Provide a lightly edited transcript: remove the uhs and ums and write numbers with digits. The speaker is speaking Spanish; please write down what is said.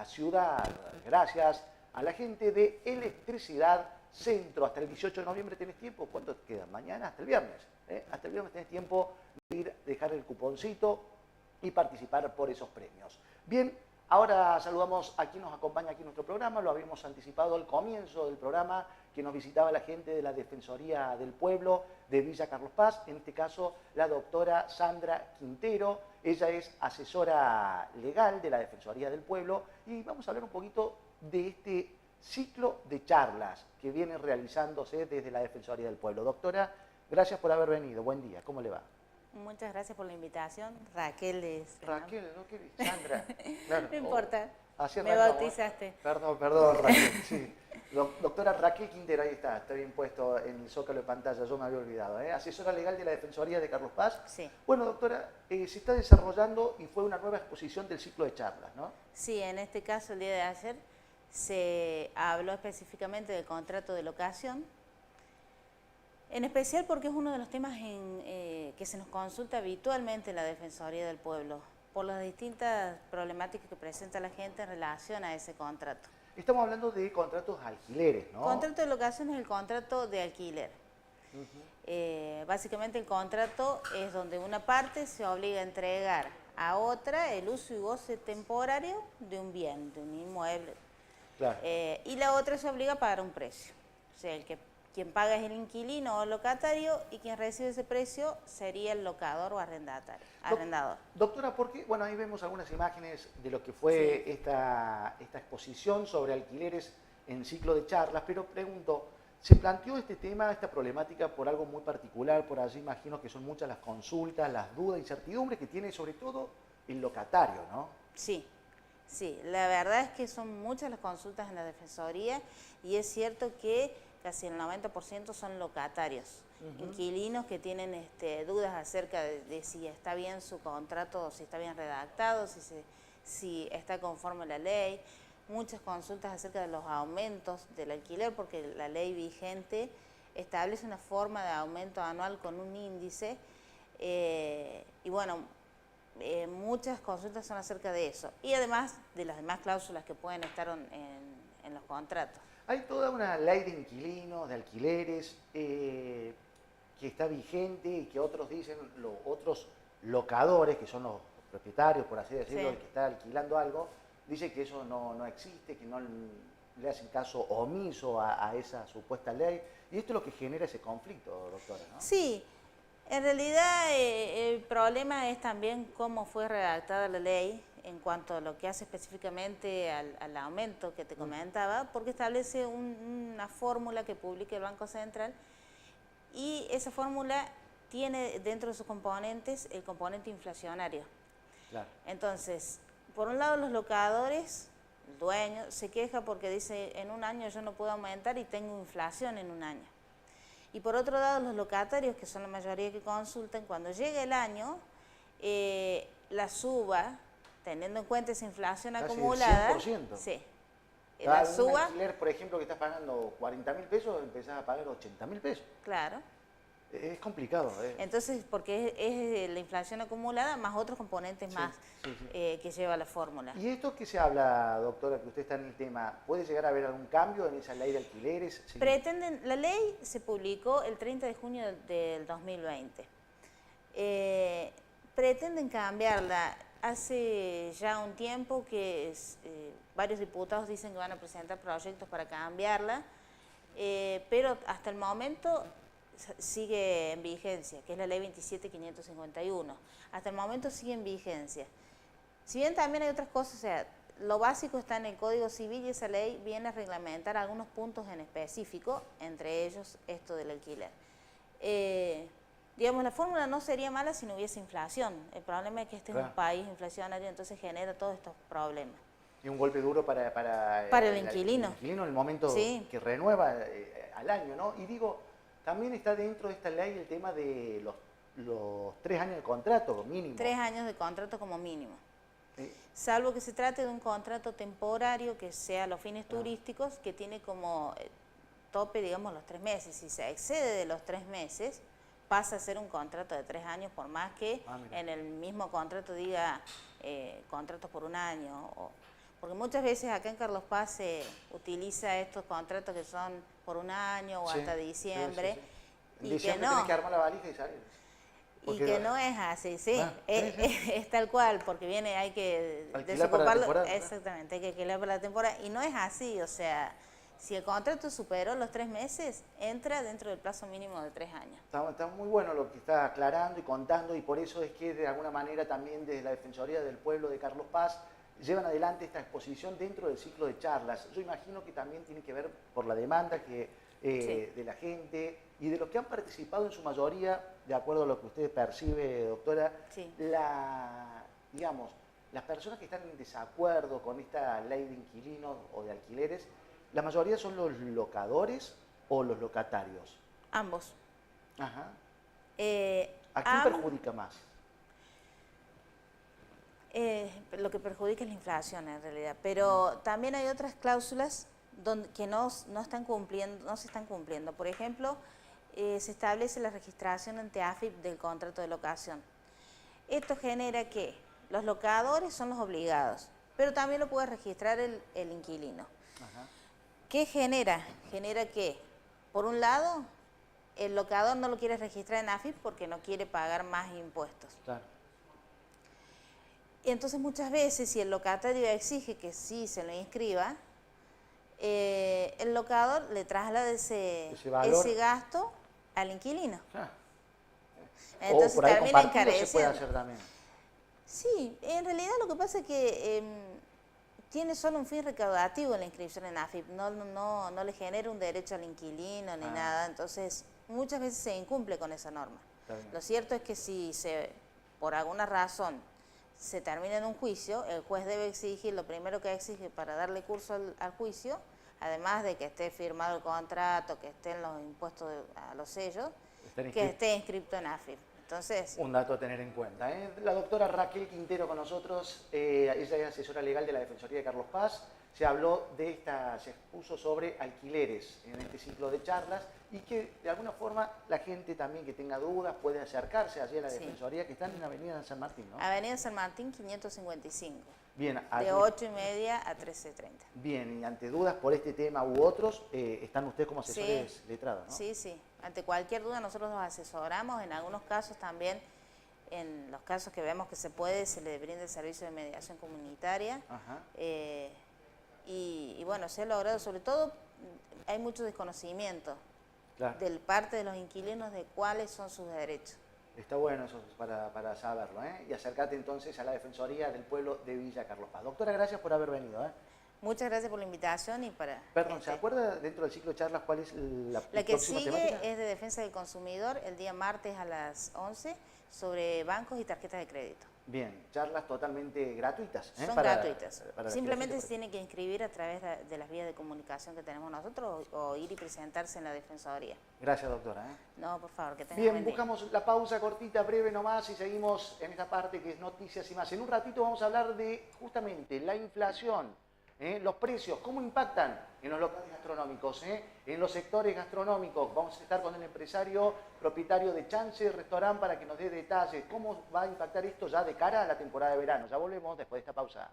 la ciudad. Gracias a la gente de Electricidad Centro. Hasta el 18 de noviembre tenés tiempo. ¿Cuánto te queda? Mañana, hasta el viernes. Hasta el viernes tenés tiempo de ir, dejar el cuponcito y participar por esos premios. Bien, ahora saludamos a quien nos acompaña aquí en nuestro programa. Lo habíamos anticipado al comienzo del programa, que nos visitaba la gente de la Defensoría del Pueblo de Villa Carlos Paz, en este caso la doctora Sandra Quintero. Ella es asesora legal de la Defensoría del Pueblo y vamos a hablar un poquito de este ciclo de charlas que viene realizándose desde la Defensoría del Pueblo. Doctora, gracias por haber venido. Buen día, ¿cómo le va? Muchas gracias por la invitación. Raquel es... Raquel, ¿no? ¿Qué? Sandra. Claro. No importa, me arrancamos. bautizaste. Perdón, Raquel, sí. Doctora Raquel Quintero, ahí está bien puesto en el zócalo de pantalla, yo me había olvidado. Asesora legal de la Defensoría de Carlos Paz. Sí. Bueno, doctora, se está desarrollando y fue una nueva exposición del ciclo de charlas, ¿no? Sí, en este caso el día de ayer se habló específicamente del contrato de locación, en especial porque es uno de los temas que se nos consulta habitualmente en la Defensoría del Pueblo, por las distintas problemáticas que presenta la gente en relación a ese contrato. Estamos hablando de contratos alquileres, ¿no? Contrato de locación es el contrato de alquiler. Básicamente el contrato es donde una parte se obliga a entregar a otra el uso y goce temporario de un bien, de un inmueble. Claro. Y la otra se obliga a pagar un precio. O sea, quien paga es el inquilino o locatario y quien recibe ese precio sería el locador o arrendador. Doctora, ¿por qué? Bueno, ahí vemos algunas imágenes de lo que fue sí, esta exposición sobre alquileres en ciclo de charlas, pero pregunto, ¿se planteó este tema, esta problemática por algo muy particular? Por allí imagino que son muchas las consultas, las dudas, incertidumbres que tiene sobre todo el locatario, ¿no? Sí. Sí, la verdad es que son muchas las consultas en la Defensoría y es cierto que casi el 90% son locatarios, inquilinos que tienen dudas acerca de si está bien su contrato, si está bien redactado, si está conforme a la ley. Muchas consultas acerca de los aumentos del alquiler, porque la ley vigente establece una forma de aumento anual con un índice y bueno, muchas consultas son acerca de eso y además de las demás cláusulas que pueden estar en los contratos. Hay toda una ley de inquilinos, de alquileres, que está vigente y que otros dicen, otros locadores, que son los propietarios, por así decirlo, sí, el que está alquilando algo, dice que eso no existe, que no le hacen caso omiso a esa supuesta ley. Y esto es lo que genera ese conflicto, doctora, ¿no? Sí. En realidad el problema es también cómo fue redactada la ley en cuanto a lo que hace específicamente al aumento que te comentaba, porque establece una fórmula que publica el Banco Central y esa fórmula tiene dentro de sus componentes el componente inflacionario. Claro. Entonces, por un lado los locadores, el dueño, se queja porque dice en un año yo no puedo aumentar y tengo inflación en un año. Y por otro lado, los locatarios, que son la mayoría que consultan, cuando llega el año, la suba, teniendo en cuenta esa inflación casi acumulada, 100%. Sí, la suba. Un alquiler, por ejemplo, que estás pagando 40.000 pesos, empezás a pagar 80.000 pesos. Claro. Es complicado. Entonces, porque es la inflación acumulada más otros componentes sí, más sí. Que lleva la fórmula. ¿Y esto qué se habla, doctora, que usted está en el tema? ¿Puede llegar a haber algún cambio en esa ley de alquileres? Sí. La ley se publicó el 30 de junio del 2020. Pretenden cambiarla. Hace ya un tiempo que varios diputados dicen que van a presentar proyectos para cambiarla, pero hasta el momento sigue en vigencia, que es la ley 27.551. Hasta el momento sigue en vigencia. Si bien también hay otras cosas, o sea, lo básico está en el Código Civil y esa ley viene a reglamentar algunos puntos en específico, entre ellos esto del alquiler. Digamos, la fórmula no sería mala si no hubiese inflación. El problema es que este es un país inflacionario, entonces genera todos estos problemas. Y un golpe duro para el inquilino. El inquilino en el momento sí, que renueva al año, ¿no? Y digo, también está dentro de esta ley el tema de los 3 años de contrato mínimo. 3 años de contrato como mínimo. Salvo que se trate de un contrato temporario que sea a los fines turísticos, que tiene como tope, digamos, los 3 meses. Si se excede de los 3 meses, pasa a ser un contrato de 3 años, por más que en el mismo contrato diga contratos por un año. Porque muchas veces acá en Carlos Paz se utiliza estos contratos que son por un año o Sí, hasta diciembre. sí, sí. En Y diciembre que no. tenés que armar la valija y salir. Y que no es así, sí, Ah, sí, sí. es tal cual, porque viene, hay que Alquilar para la desocuparlo, temporada. exactamente, hay que alquilar para la temporada, y no es así, o sea, si el contrato superó los 3 meses, entra dentro del plazo mínimo de 3 años. Está muy bueno lo que está aclarando y contando, y por eso es que de alguna manera también desde la Defensoría del Pueblo de Carlos Paz llevan adelante esta exposición dentro del ciclo de charlas. Yo imagino que también tiene que ver por la demanda Sí. de la gente y de los que han participado en su mayoría, de acuerdo a lo que usted percibe, doctora, Sí. digamos, las personas que están en desacuerdo con esta ley de inquilinos o de alquileres, la mayoría son los locadores o los locatarios. Ambos. Ajá. Eh, ¿A quién am- perjudica más? lo que perjudica es la inflación en realidad, pero también hay otras cláusulas que no están cumpliendo, no se están cumpliendo. Por ejemplo, se establece la registración ante AFIP del contrato de locación. Esto genera que los locadores son los obligados, pero también lo puede registrar el inquilino. Ajá. ¿Qué genera? Genera que, por un lado, el locador no lo quiere registrar en AFIP porque no quiere pagar más impuestos. Claro. Y entonces muchas veces, si el locatario exige que sí se lo inscriba, el locador le traslada ese gasto al inquilino. Ah. Entonces o por ahí termina compartido se puede encareciendo. hacer también. Sí, en realidad lo que pasa es que tiene solo un fin recaudativo la inscripción en AFIP, no le genera un derecho al inquilino ni nada, entonces muchas veces se incumple con esa norma. Lo cierto es que si por alguna razón se termina en un juicio, el juez debe exigir, lo primero que exige para darle curso al juicio, además de que esté firmado el contrato, que estén los impuestos a los sellos, que esté inscrito en AFIP. Entonces, un dato a tener en cuenta. La doctora Raquel Quintero con nosotros, ella es asesora legal de la Defensoría de Carlos Paz. Se habló se expuso sobre alquileres en este ciclo de charlas y que de alguna forma la gente también que tenga dudas puede acercarse allí a la Defensoría, que están en Avenida San Martín, ¿no? Avenida San Martín 555. Bien, de 8:30 a 13:30. Bien, y ante dudas por este tema u otros, están ustedes como asesores letrados, ¿no? Sí, sí. Ante cualquier duda nosotros los asesoramos. En algunos casos también, en los casos que vemos que se puede, se le brinda el servicio de mediación comunitaria. Ajá. Y bueno, se ha logrado, sobre todo, hay mucho desconocimiento Claro. del parte de los inquilinos de cuáles son sus derechos. Está bueno eso para saberlo, ¿eh? Y acercate entonces a la Defensoría del Pueblo de Villa Carlos Paz. Doctora, gracias por haber venido, ¿eh? Muchas gracias por la invitación y para... Perdón, ¿se acuerda dentro del ciclo de charlas cuál es la La que próxima sigue temática? es de defensa del consumidor el día martes a las 11 sobre bancos y tarjetas de crédito. Bien, charlas totalmente gratuitas. Son gratuitas. Para Simplemente se tiene que inscribir a través de las vías de comunicación que tenemos nosotros o ir y presentarse en la Defensoría. Gracias, doctora. No, por favor, que tengan Bien, buen día. buscamos la pausa cortita, breve nomás, y seguimos en esta parte que es noticias y más. En un ratito vamos a hablar de justamente la inflación, los precios, cómo impactan en los locales gastronómicos, en los sectores gastronómicos. Vamos a estar con el empresario propietario de Chance Restaurant para que nos dé detalles, cómo va a impactar esto ya de cara a la temporada de verano. Ya volvemos después de esta pausa.